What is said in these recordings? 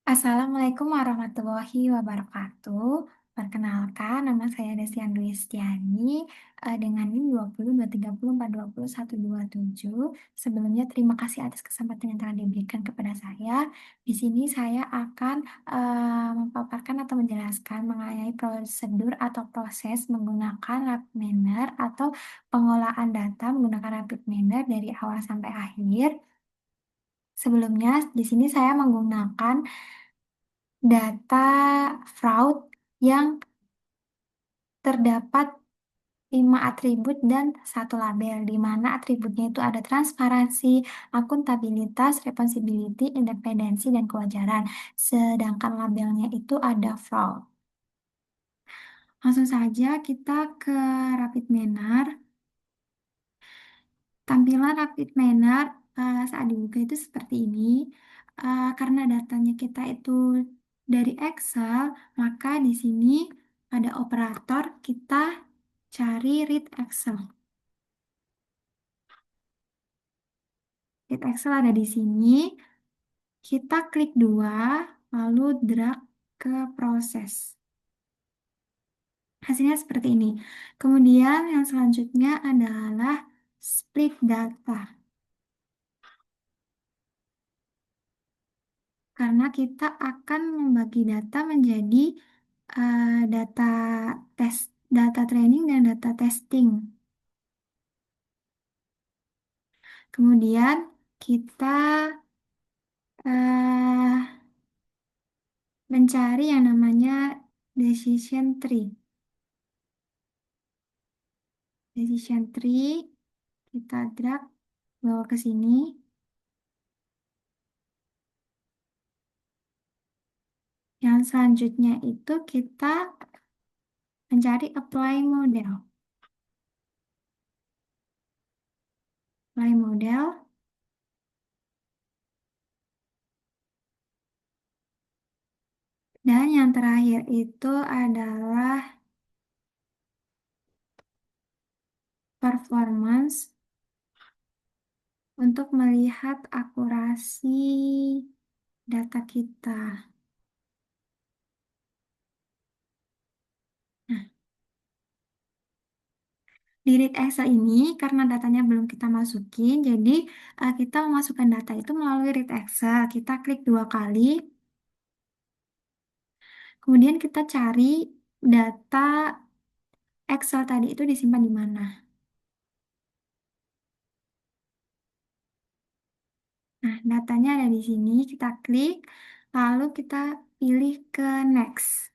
Assalamualaikum warahmatullahi wabarakatuh. Perkenalkan, nama saya Desi Andristiani dengan NIM 20, 230, 420, 127. Sebelumnya terima kasih atas kesempatan yang telah diberikan kepada saya. Di sini saya akan memaparkan atau menjelaskan mengenai prosedur atau proses menggunakan rapid manner atau pengolahan data menggunakan rapid manner dari awal sampai akhir. Sebelumnya, di sini saya menggunakan data fraud yang terdapat 5 atribut dan satu label, di mana atributnya itu ada transparansi, akuntabilitas, responsibility, independensi, dan kewajaran. Sedangkan labelnya itu ada fraud. Langsung saja kita ke rapid manner. Tampilan rapid manner saat dibuka itu seperti ini. Karena datanya kita itu dari Excel, maka di sini ada operator kita cari read Excel. Read Excel ada di sini. Kita klik dua, lalu drag ke proses. Hasilnya seperti ini. Kemudian yang selanjutnya adalah split data. Karena kita akan membagi data menjadi data tes, data training dan data testing. Kemudian kita eh, mencari yang namanya decision tree. Decision tree kita drag bawa ke sini. Yang selanjutnya itu kita mencari apply model. Apply model. Dan yang terakhir itu adalah performance untuk melihat akurasi data kita. Nah, di read Excel ini karena datanya belum kita masukin, jadi kita memasukkan data itu melalui read Excel. Kita klik dua kali, kemudian kita cari data Excel tadi itu disimpan di mana. Nah, datanya ada di sini, kita klik, lalu kita pilih ke next.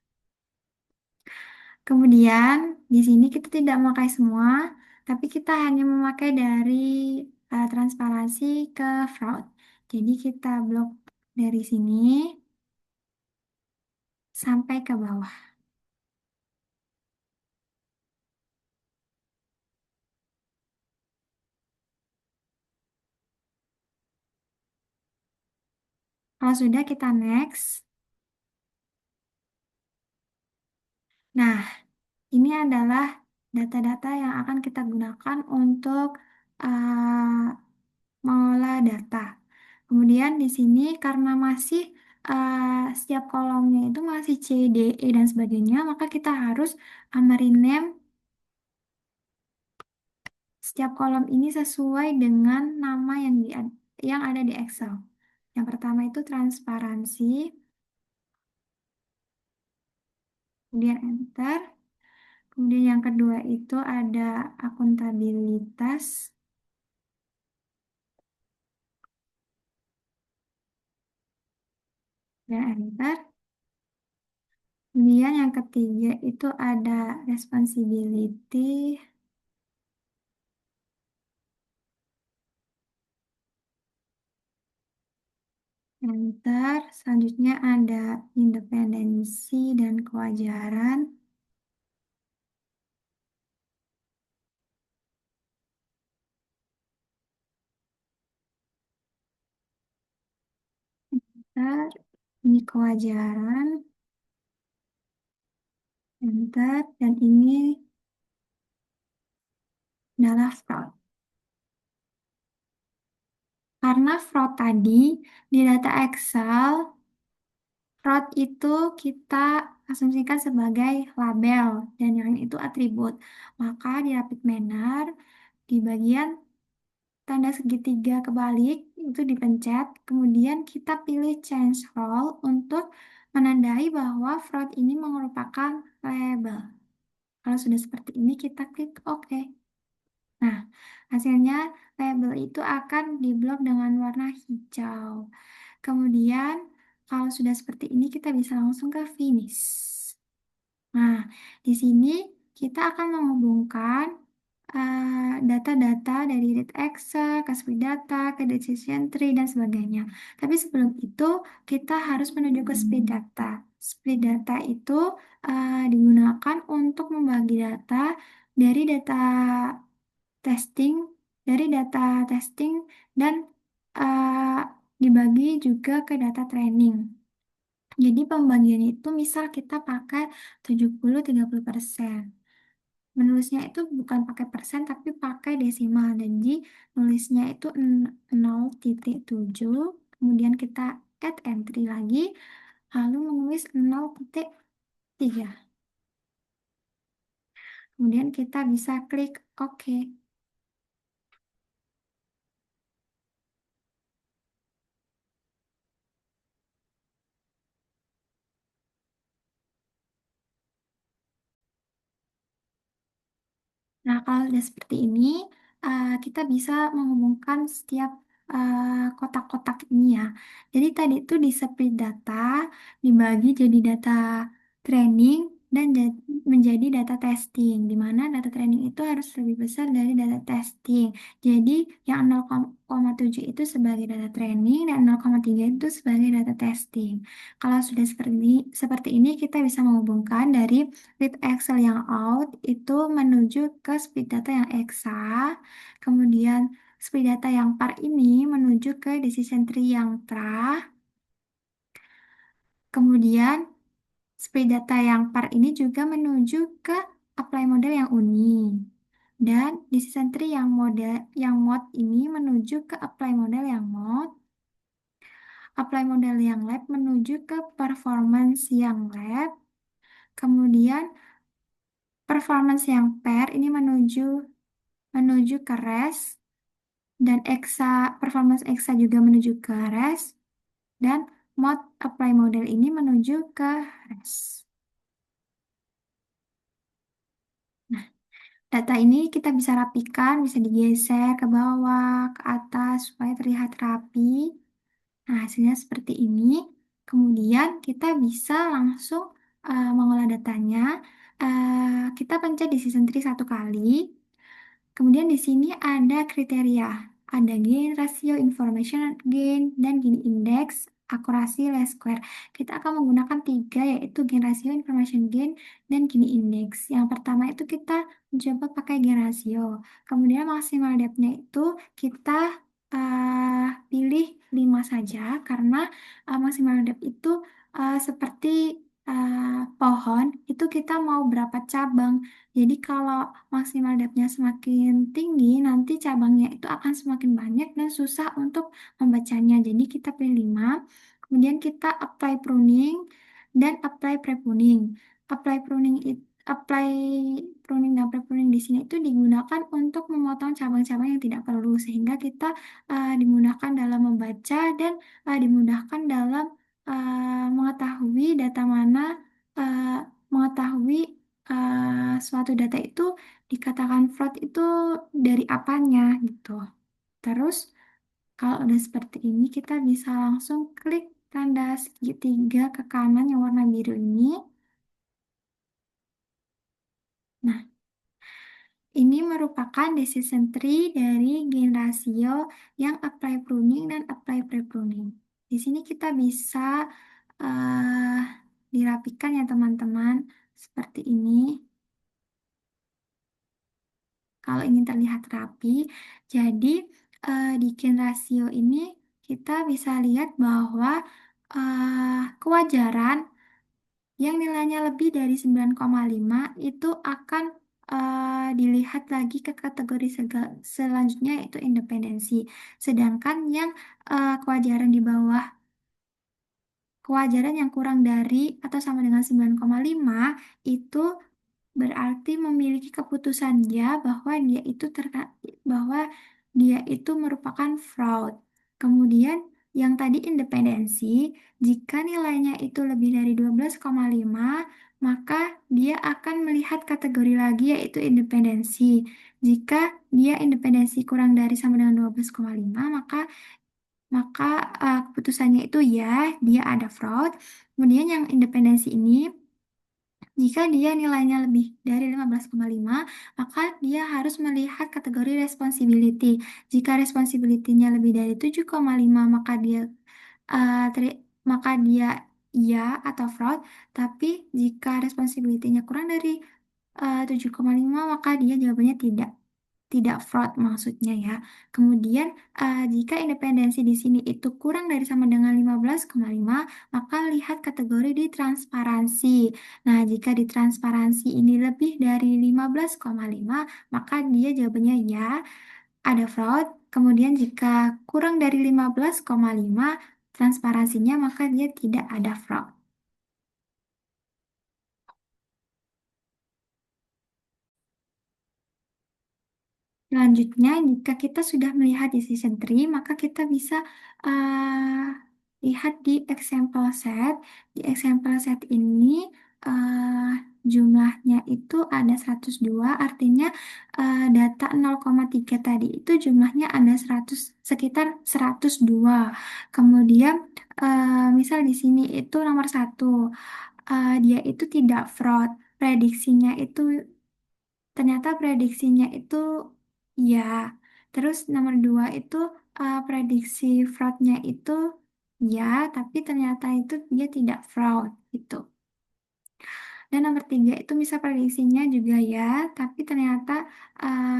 Kemudian di sini kita tidak memakai semua, tapi kita hanya memakai dari transparansi ke fraud. Jadi kita blok dari sini sampai ke bawah. Kalau sudah kita next. Nah, ini adalah data-data yang akan kita gunakan untuk mengolah data. Kemudian di sini karena masih setiap kolomnya itu masih C, D, E, dan sebagainya, maka kita harus rename setiap kolom ini sesuai dengan nama yang ada di Excel. Yang pertama itu transparansi, kemudian enter. Kemudian yang kedua itu ada akuntabilitas, dan enter. Kemudian yang ketiga itu ada responsibility, enter. Selanjutnya ada independensi dan kewajaran. Enter. Ini kewajaran, enter. Dan ini adalah fraud. Karena fraud tadi di data Excel Root itu kita asumsikan sebagai label dan yang lain itu atribut. Maka di rapid manner, di bagian tanda segitiga kebalik itu dipencet, kemudian kita pilih change role untuk menandai bahwa float ini merupakan label. Kalau sudah seperti ini, kita klik OK. Nah, hasilnya label itu akan diblok dengan warna hijau. Kemudian, kalau sudah seperti ini, kita bisa langsung ke finish. Nah, di sini kita akan menghubungkan data-data dari read Excel, ke speed data, ke decision tree, dan sebagainya. Tapi sebelum itu, kita harus menuju ke speed data. Speed data itu digunakan untuk membagi data dari data testing, dari data testing, dan eh, dibagi juga ke data training. Jadi pembagiannya itu misal kita pakai 70-30%. Menulisnya itu bukan pakai persen tapi pakai desimal. Jadi nulisnya itu 0,7, kemudian kita add entry lagi, lalu menulis 0,3. Kemudian kita bisa klik OK. Nah, kalau udah seperti ini, kita bisa menghubungkan setiap kotak-kotak ini ya. Jadi tadi itu di split data dibagi jadi data training dan menjadi data testing, di mana data training itu harus lebih besar dari data testing. Jadi yang 0,7 itu sebagai data training dan 0,3 itu sebagai data testing. Kalau sudah seperti ini kita bisa menghubungkan dari read Excel yang out itu menuju ke speed data yang exa, kemudian speed data yang par ini menuju ke decision tree yang tra, kemudian speed data yang par ini juga menuju ke apply model yang uni, dan decision tree yang mode ini menuju ke apply model yang mode, apply model yang lab menuju ke performance yang lab, kemudian performance yang pair ini menuju menuju ke rest, dan performance exa juga menuju ke rest, dan mode apply model ini menuju ke rest. Nah, data ini kita bisa rapikan, bisa digeser ke bawah, ke atas supaya terlihat rapi. Nah, hasilnya seperti ini. Kemudian kita bisa langsung mengolah datanya. Kita pencet di season tree satu kali. Kemudian di sini ada kriteria, ada gain ratio, information gain, dan Gini index, akurasi, least square. Kita akan menggunakan tiga, yaitu gain ratio, information gain, dan Gini index. Yang pertama itu kita mencoba pakai gain ratio. Kemudian maksimal depth-nya itu kita pilih 5 saja, karena maksimal depth itu seperti pohon, itu kita mau berapa cabang. Jadi kalau maksimal depth-nya semakin tinggi, nanti cabangnya itu akan semakin banyak dan susah untuk membacanya. Jadi kita pilih 5, kemudian kita apply pruning dan apply pre-pruning. Apply pruning apply pruning dan pre-pruning di sini itu digunakan untuk memotong cabang-cabang yang tidak perlu, sehingga kita dimudahkan dalam membaca dan dimudahkan dalam mengetahui data mana, uh, mengetahui suatu data itu dikatakan fraud itu dari apanya gitu. Terus kalau udah seperti ini kita bisa langsung klik tanda segitiga ke kanan yang warna biru ini. Nah, ini merupakan decision tree dari gain ratio yang apply pruning dan apply pre-pruning. Di sini kita bisa eh, dirapikan ya teman-teman seperti ini. Kalau ingin terlihat rapi, jadi di gain rasio ini kita bisa lihat bahwa kewajaran yang nilainya lebih dari 9,5 itu akan dilihat lagi ke kategori selanjutnya, yaitu independensi. Sedangkan yang kewajaran di bawah kewajaran yang kurang dari atau sama dengan 9,5 itu berarti memiliki keputusan dia bahwa dia itu merupakan fraud. Kemudian yang tadi independensi, jika nilainya itu lebih dari 12,5, maka dia akan melihat kategori lagi yaitu independensi. Jika dia independensi kurang dari sama dengan 12,5, maka keputusannya itu ya, dia ada fraud. Kemudian yang independensi ini, jika dia nilainya lebih dari 15,5, maka dia harus melihat kategori responsibility. Jika responsibility-nya lebih dari 7,5, maka dia iya atau fraud. Tapi jika responsibility-nya kurang dari 7,5, maka dia jawabannya tidak fraud maksudnya ya. Kemudian jika independensi di sini itu kurang dari sama dengan 15,5, maka lihat kategori di transparansi. Nah, jika di transparansi ini lebih dari 15,5, maka dia jawabannya ya, ada fraud. Kemudian jika kurang dari 15,5 transparansinya, maka dia tidak ada fraud. Selanjutnya, jika kita sudah melihat decision tree, maka kita bisa lihat di example set. Di example set ini jumlahnya itu ada 102, artinya data 0,3 tadi itu jumlahnya ada sekitar 102. Kemudian misal di sini itu nomor satu, dia itu tidak fraud. Prediksinya itu Ternyata prediksinya itu ya. Terus nomor dua itu prediksi fraudnya itu ya, tapi ternyata itu dia tidak fraud gitu. Dan nomor tiga itu misal prediksinya juga ya, tapi ternyata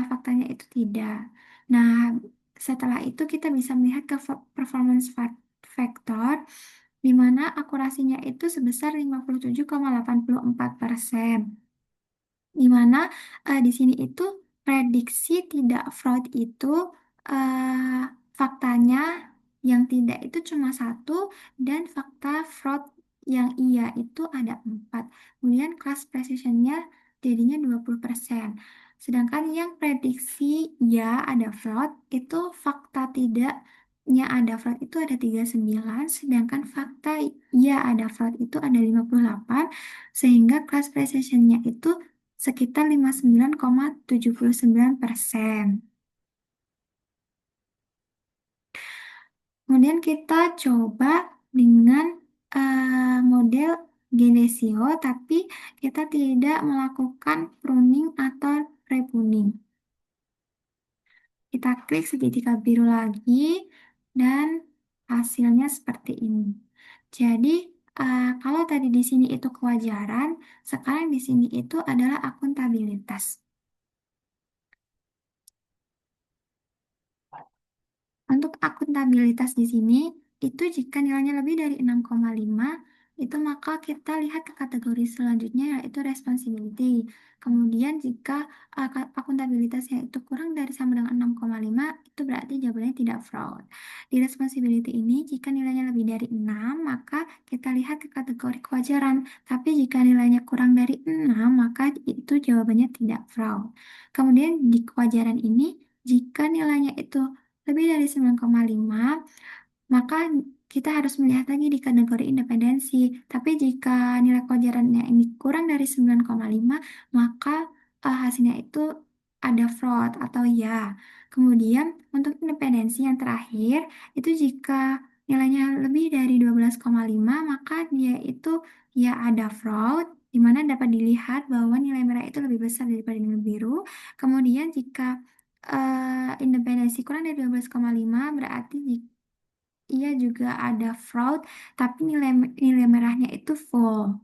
faktanya itu tidak. Nah, setelah itu kita bisa melihat ke performance factor, di mana akurasinya itu sebesar 57,84%. Di mana di sini itu prediksi tidak fraud itu eh, faktanya yang tidak itu cuma satu dan fakta fraud yang iya itu ada 4. Kemudian class precisionnya jadinya 20%. Sedangkan yang prediksi ya ada fraud itu fakta tidaknya ada fraud itu ada 39, sedangkan fakta ya ada fraud itu ada 58, sehingga class precisionnya itu sekitar 59,79%. Kemudian kita coba dengan model Genesio, tapi kita tidak melakukan pruning atau repruning. Kita klik segitiga biru lagi, dan hasilnya seperti ini. Jadi, kalau tadi di sini itu kewajaran, sekarang di sini itu adalah akuntabilitas. Untuk akuntabilitas di sini, itu jika nilainya lebih dari 6,5, itu maka kita lihat ke kategori selanjutnya yaitu responsibility. Kemudian jika akuntabilitasnya itu kurang dari sama dengan 6,5, itu berarti jawabannya tidak fraud. Di responsibility ini, jika nilainya lebih dari 6, maka kita lihat ke kategori kewajaran. Tapi jika nilainya kurang dari 6, maka itu jawabannya tidak fraud. Kemudian di kewajaran ini, jika nilainya itu lebih dari 9,5, maka kita harus melihat lagi di kategori independensi. Tapi jika nilai kewajarannya ini kurang dari 9,5, maka hasilnya itu ada fraud atau ya. Kemudian untuk independensi yang terakhir, itu jika nilainya lebih dari 12,5, maka dia itu ya ada fraud, di mana dapat dilihat bahwa nilai merah itu lebih besar daripada nilai biru. Kemudian jika independensi kurang dari 12,5, berarti ia juga ada fraud, tapi nilai nilai merahnya itu full.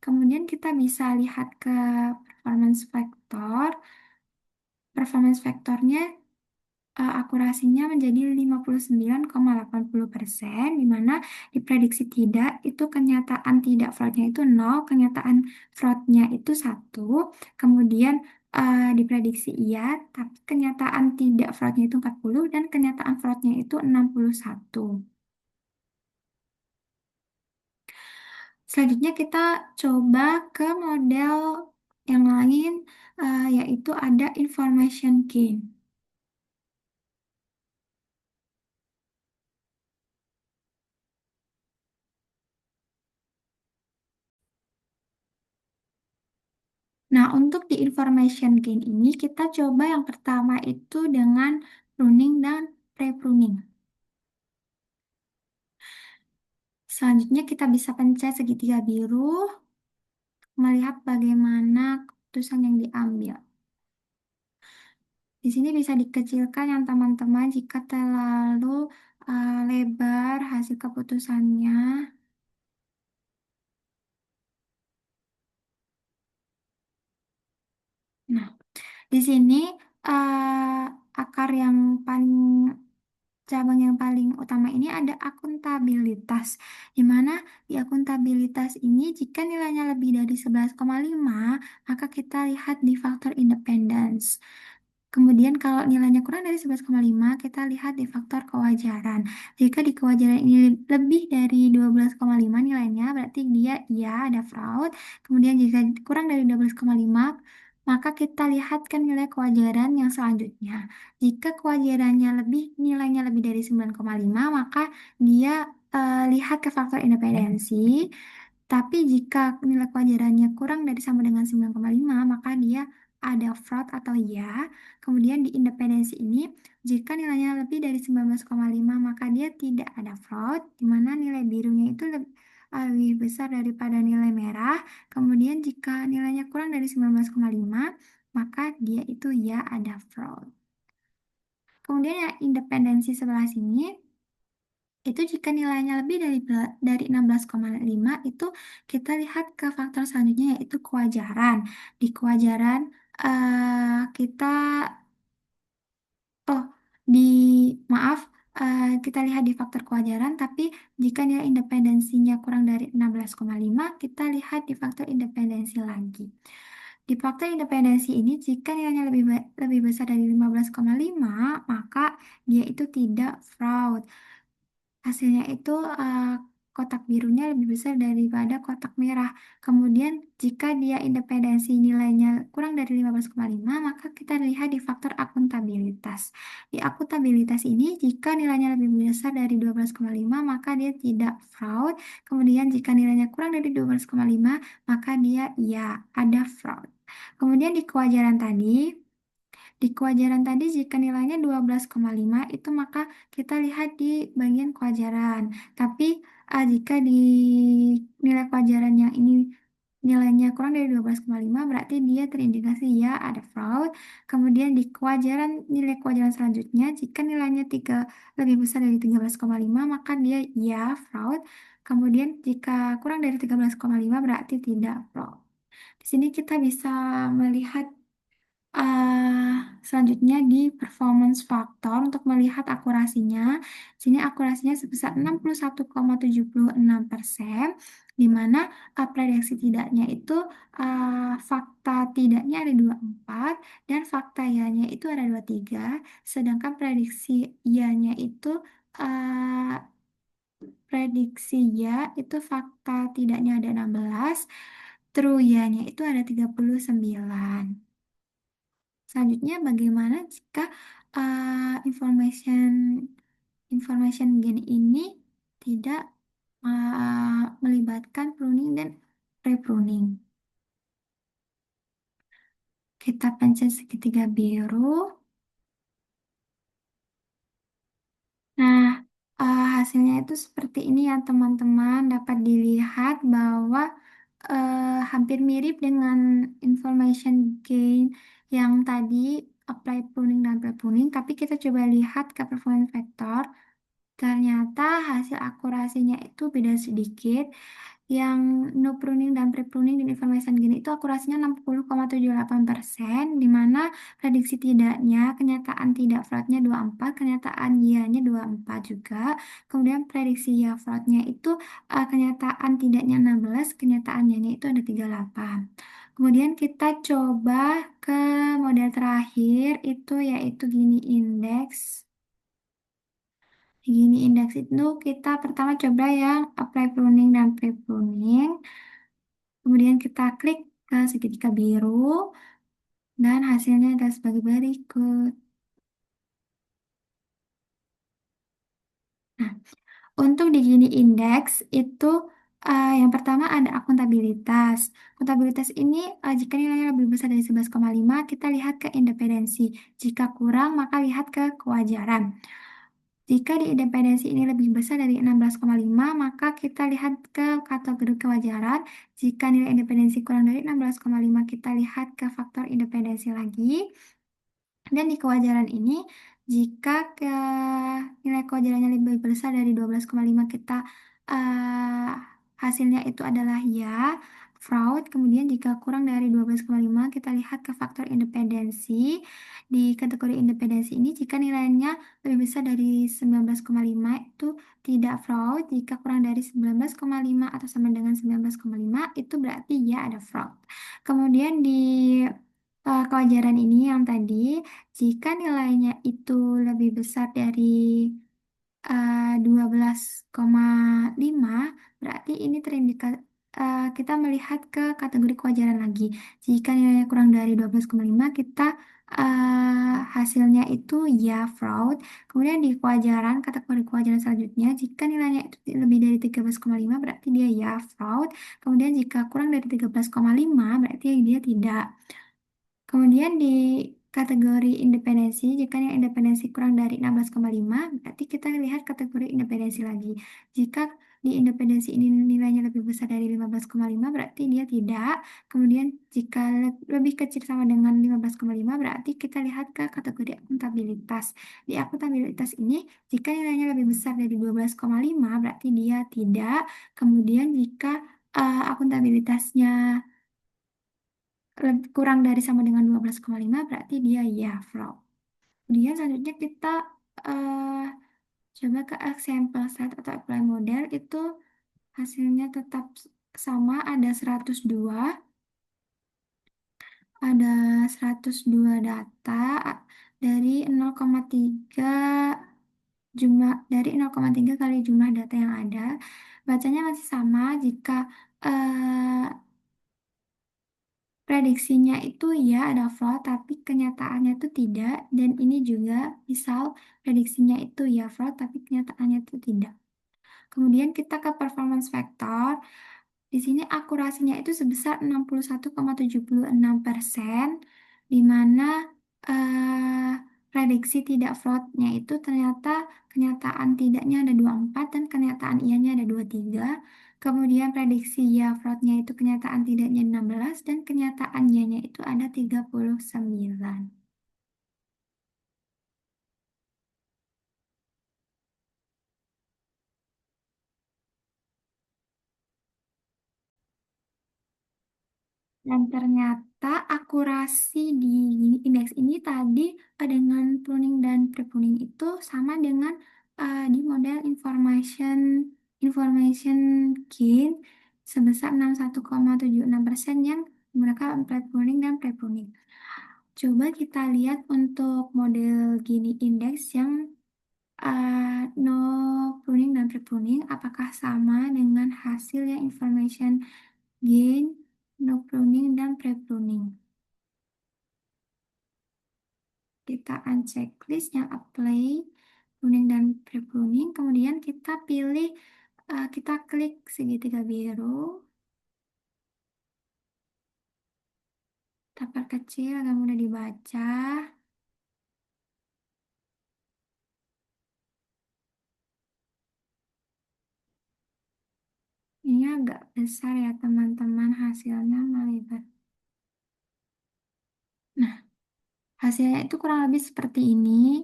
Kemudian kita bisa lihat ke performance factor. Performance factornya akurasinya menjadi 59,80%, di mana diprediksi tidak, itu kenyataan tidak fraudnya itu 0, kenyataan fraudnya itu 1, kemudian diprediksi iya, tapi kenyataan tidak fraudnya itu 40, dan kenyataan fraudnya itu 61. Selanjutnya kita coba ke model yang lain, yaitu ada information gain. Nah, untuk di information gain ini kita coba yang pertama itu dengan pruning dan pre-pruning. Selanjutnya kita bisa pencet segitiga biru, melihat bagaimana keputusan yang diambil. Di sini bisa dikecilkan yang teman-teman jika terlalu lebar hasil keputusannya. Nah, di sini akar yang paling cabang yang paling utama ini ada akuntabilitas, di mana di akuntabilitas ini jika nilainya lebih dari 11,5 maka kita lihat di faktor independence. Kemudian kalau nilainya kurang dari 11,5 kita lihat di faktor kewajaran. Jika di kewajaran ini lebih dari 12,5 nilainya, berarti dia iya ada fraud. Kemudian jika kurang dari 12,5 maka kita lihat ke nilai kewajaran yang selanjutnya. Jika kewajarannya nilainya lebih dari 9,5 maka dia lihat ke faktor independensi. Tapi jika nilai kewajarannya kurang dari sama dengan 9,5 maka dia ada fraud atau ya. Kemudian di independensi ini, jika nilainya lebih dari 19,5 maka dia tidak ada fraud, di mana nilai birunya itu lebih besar daripada nilai merah. Kemudian jika nilainya kurang dari 19,5 maka dia itu ya ada fraud. Kemudian yang independensi sebelah sini, itu jika nilainya lebih dari 16,5 itu kita lihat ke faktor selanjutnya yaitu kewajaran. Di kewajaran kita oh di maaf kita lihat di faktor kewajaran tapi jika nilai independensinya kurang dari 16,5 kita lihat di faktor independensi lagi. Di faktor independensi ini jika nilainya lebih besar dari 15,5 maka dia itu tidak fraud. Hasilnya itu kotak birunya lebih besar daripada kotak merah. Kemudian jika dia independensi nilainya kurang dari 15,5, maka kita lihat di faktor akuntabilitas. Di akuntabilitas ini jika nilainya lebih besar dari 12,5, maka dia tidak fraud. Kemudian jika nilainya kurang dari 12,5, maka dia ya ada fraud. Kemudian di kewajaran tadi, jika nilainya 12,5 itu maka kita lihat di bagian kewajaran. Tapi jika di nilai kewajaran yang ini nilainya kurang dari 12,5 berarti dia terindikasi ya ada fraud. Kemudian di nilai kewajaran selanjutnya jika nilainya lebih besar dari 13,5 maka dia ya fraud. Kemudian jika kurang dari 13,5 berarti tidak fraud. Di sini kita bisa melihat selanjutnya di performance factor untuk melihat akurasinya. Sini akurasinya sebesar 61,76%, di mana prediksi tidaknya itu fakta tidaknya ada 24 dan fakta ianya itu ada 23, sedangkan prediksi ianya itu uh, prediksi ya itu fakta tidaknya ada 16, true ianya itu ada 39. Selanjutnya, bagaimana jika information information gain ini tidak melibatkan pruning dan pre-pruning? Kita pencet segitiga biru. Nah, hasilnya itu seperti ini ya teman-teman. Dapat dilihat bahwa hampir mirip dengan information gain yang tadi apply pruning dan pre-pruning, tapi kita coba lihat ke performance factor. Ternyata hasil akurasinya itu beda sedikit. Yang no pruning dan pre-pruning di information gini itu akurasinya 60,78%, di mana prediksi tidaknya, kenyataan tidak fraudnya 24, kenyataan iya-nya 24 juga. Kemudian prediksi ya fraudnya itu kenyataan tidaknya 16, kenyataan iya-nya itu ada 38. Kemudian kita coba ke model terakhir itu yaitu Gini Index. Gini indeks itu kita pertama coba yang apply pruning dan pre-pruning. Kemudian kita klik ke segitiga biru dan hasilnya adalah sebagai berikut. Nah, untuk di Gini Index itu yang pertama ada akuntabilitas. Akuntabilitas ini jika nilainya lebih besar dari 11,5 kita lihat ke independensi. Jika kurang maka lihat ke kewajaran. Jika di independensi ini lebih besar dari 16,5 maka kita lihat ke kategori kewajaran. Jika nilai independensi kurang dari 16,5 kita lihat ke faktor independensi lagi. Dan di kewajaran ini, jika nilai kewajarannya lebih besar dari 12,5 kita eh, hasilnya itu adalah ya, fraud. Kemudian jika kurang dari 12,5 kita lihat ke faktor independensi. Di kategori independensi ini, jika nilainya lebih besar dari 19,5 itu tidak fraud. Jika kurang dari 19,5 atau sama dengan 19,5 itu berarti ya ada fraud. Kemudian di kewajaran ini yang tadi, jika nilainya itu lebih besar dari 12,5, berarti ini kita melihat ke kategori kewajaran lagi. Jika nilainya kurang dari 12,5, kita hasilnya itu ya fraud. Kemudian di kewajaran, kategori kewajaran selanjutnya, jika nilainya itu lebih dari 13,5, berarti dia ya fraud. Kemudian jika kurang dari 13,5, berarti dia tidak. Kemudian di kategori independensi, jika yang independensi kurang dari 16,5, berarti kita lihat kategori independensi lagi. Jika di independensi ini nilainya lebih besar dari 15,5, berarti dia tidak. Kemudian jika lebih kecil sama dengan 15,5, berarti kita lihat ke kategori akuntabilitas. Di akuntabilitas ini, jika nilainya lebih besar dari 12,5, berarti dia tidak. Kemudian jika akuntabilitasnya kurang dari sama dengan 12,5 berarti dia ya fraud. Kemudian selanjutnya kita eh, coba ke example set atau apply model itu hasilnya tetap sama ada 102 data dari 0,3 kali jumlah data yang ada. Bacanya masih sama jika eh, prediksinya itu ya ada fraud, tapi kenyataannya itu tidak. Dan ini juga misal prediksinya itu ya fraud, tapi kenyataannya itu tidak. Kemudian kita ke performance factor. Di sini akurasinya itu sebesar 61,76%, di mana eh, prediksi tidak fraudnya itu ternyata kenyataan tidaknya ada 24 dan kenyataan ianya ada 23. Kemudian prediksi ya fraudnya itu kenyataan tidaknya 16 dan kenyataan ianya itu ada 39. Dan ternyata akurasi di indeks ini tadi dengan pruning dan pre-pruning itu sama dengan di model information gain sebesar 61,76% yang menggunakan pre-pruning dan pre-pruning. Coba kita lihat untuk model Gini Index yang no pruning dan pre-pruning apakah sama dengan hasil yang information gain, no pruning, dan pre-pruning. Kita uncheck list yang apply, pruning dan pre-pruning. Kemudian kita pilih, kita klik segitiga biru, tab kecil agak mudah dibaca. Ini agak besar ya teman-teman, hasilnya melibat. Nah, hasilnya itu kurang lebih seperti ini.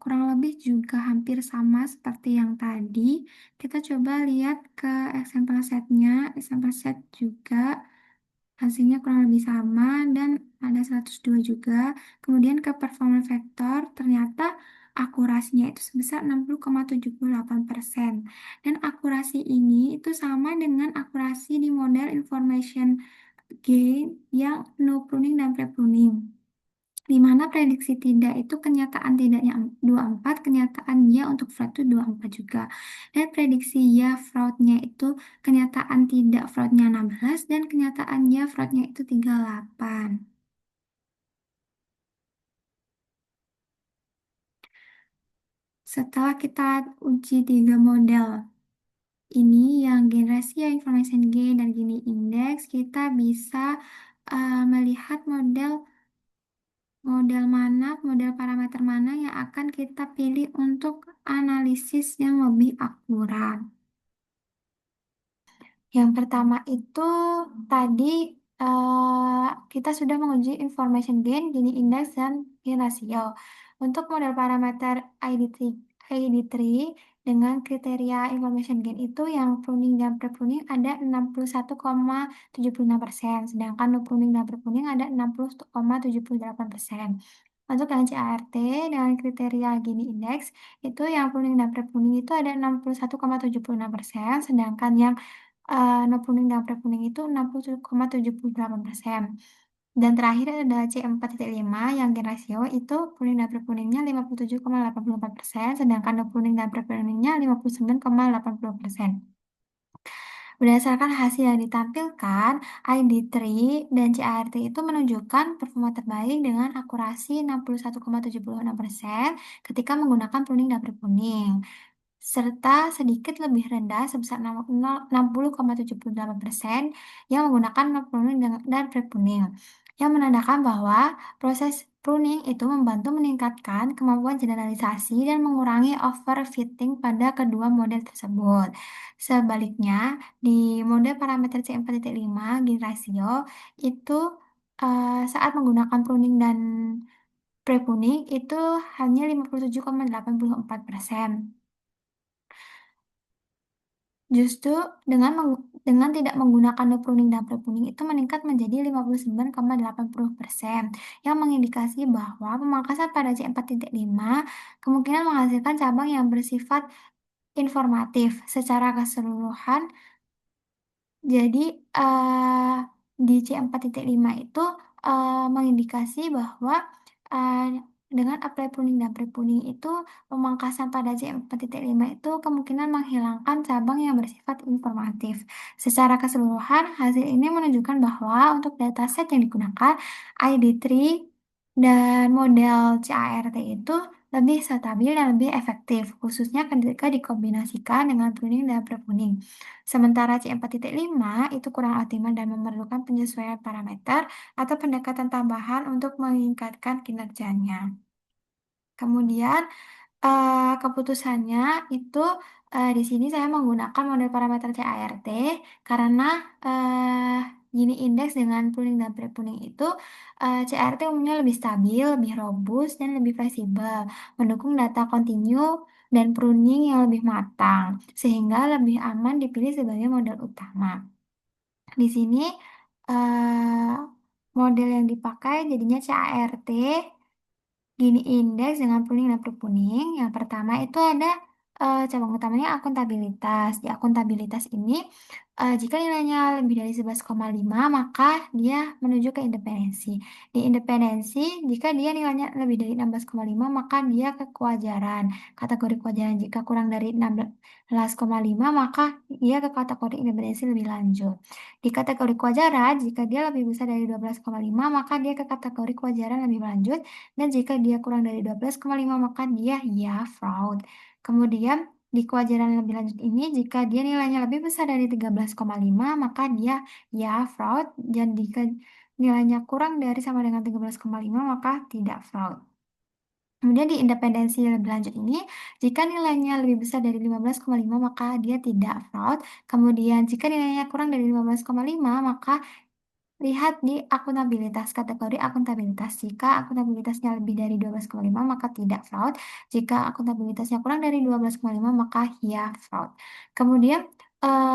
Kurang lebih juga hampir sama seperti yang tadi. Kita coba lihat ke example setnya. Example set juga hasilnya kurang lebih sama dan ada 102 juga. Kemudian ke performance factor ternyata akurasinya itu sebesar 60,78%. Dan akurasi ini itu sama dengan akurasi di model information gain yang no pruning dan pre-pruning. Di mana prediksi tidak itu kenyataan tidaknya 24, kenyataan ya untuk fraud itu 24 juga. Dan prediksi ya fraudnya itu kenyataan tidak fraudnya 16 dan kenyataan ya fraudnya itu 38. Setelah kita uji tiga model ini yang gain ratio, information gain, dan Gini index, kita bisa melihat model model mana, model parameter mana yang akan kita pilih untuk analisis yang lebih akurat. Yang pertama itu tadi kita sudah menguji information gain, Gini index, dan gain ratio. Untuk model parameter ID3 dengan kriteria information gain itu yang pruning dan pre-pruning ada 61,76%, sedangkan no pruning dan pre-pruning ada 60,78%. Untuk yang CART dengan kriteria Gini index itu yang pruning dan pre-pruning itu ada 61,76%, sedangkan yang no pruning dan pre-pruning itu 60,78%. Dan terakhir ada C4.5 yang gain ratio itu pruning dan pre-pruningnya 57,84%, sedangkan no pruning dan pre-pruningnya 59,80%. Berdasarkan hasil yang ditampilkan, ID3 dan CART itu menunjukkan performa terbaik dengan akurasi 61,76% ketika menggunakan pruning dan pre-pruning, serta sedikit lebih rendah sebesar 60,78% yang menggunakan no pruning dan pre-pruning, yang menandakan bahwa proses pruning itu membantu meningkatkan kemampuan generalisasi dan mengurangi overfitting pada kedua model tersebut. Sebaliknya, di model parameter C4.5 gain ratio itu saat menggunakan pruning dan pre-pruning itu hanya 57,84%. Justru dengan tidak menggunakan no pruning dan pre-pruning itu meningkat menjadi 59,80%, yang mengindikasi bahwa pemangkasan pada C4.5 kemungkinan menghasilkan cabang yang bersifat informatif secara keseluruhan. Jadi eh, di C4.5 itu mengindikasi bahwa eh, dengan apply pruning dan pre-pruning itu pemangkasan pada C4.5 itu kemungkinan menghilangkan cabang yang bersifat informatif. Secara keseluruhan, hasil ini menunjukkan bahwa untuk dataset yang digunakan ID3 dan model CART itu lebih stabil dan lebih efektif, khususnya ketika dikombinasikan dengan pruning dan pre-pruning. Sementara C4.5 itu kurang optimal dan memerlukan penyesuaian parameter atau pendekatan tambahan untuk meningkatkan kinerjanya. Kemudian keputusannya itu di sini saya menggunakan model parameter CART karena eh, Gini indeks dengan pruning dan pre-pruning itu CART umumnya lebih stabil, lebih robust, dan lebih fleksibel, mendukung data kontinu dan pruning yang lebih matang, sehingga lebih aman dipilih sebagai model utama. Di sini eh, model yang dipakai jadinya CART Gini indeks dengan pruning dan pre-pruning. Yang pertama itu ada cabang utamanya akuntabilitas. Di akuntabilitas ini, jika nilainya lebih dari 11,5 maka dia menuju ke independensi. Di independensi, jika dia nilainya lebih dari 16,5 maka dia ke kewajaran. Kategori kewajaran jika kurang dari 16,5 maka dia ke kategori independensi lebih lanjut. Di kategori kewajaran, jika dia lebih besar dari 12,5 maka dia ke kategori kewajaran lebih lanjut. Dan jika dia kurang dari 12,5 maka dia ya fraud. Kemudian di kewajaran lebih lanjut ini jika dia nilainya lebih besar dari 13,5 maka dia ya fraud, dan jika nilainya kurang dari sama dengan 13,5 maka tidak fraud. Kemudian di independensi lebih lanjut ini, jika nilainya lebih besar dari 15,5 maka dia tidak fraud. Kemudian jika nilainya kurang dari 15,5 maka lihat di akuntabilitas, kategori akuntabilitas. Jika akuntabilitasnya lebih dari 12,5 maka tidak fraud. Jika akuntabilitasnya kurang dari 12,5 maka ya fraud. Kemudian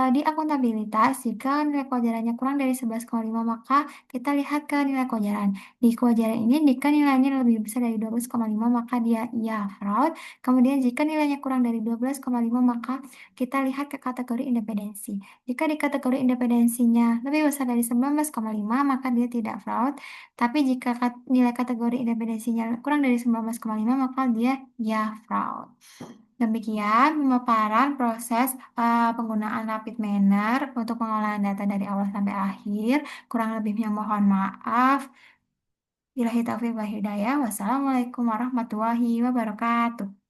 Di akuntabilitas, jika nilai kewajarannya kurang dari 11,5 maka kita lihat ke nilai kewajaran. Di kewajaran ini, jika nilainya lebih besar dari 12,5 maka dia iya fraud. Kemudian jika nilainya kurang dari 12,5 maka kita lihat ke kategori independensi. Jika di kategori independensinya lebih besar dari 19,5 maka dia tidak fraud. Tapi jika nilai kategori independensinya kurang dari 19,5 maka dia iya fraud. Demikian pemaparan proses penggunaan rapid manner untuk pengolahan data dari awal sampai akhir. Kurang lebihnya mohon maaf. Billahi taufiq wal hidayah. Wassalamualaikum warahmatullahi wabarakatuh.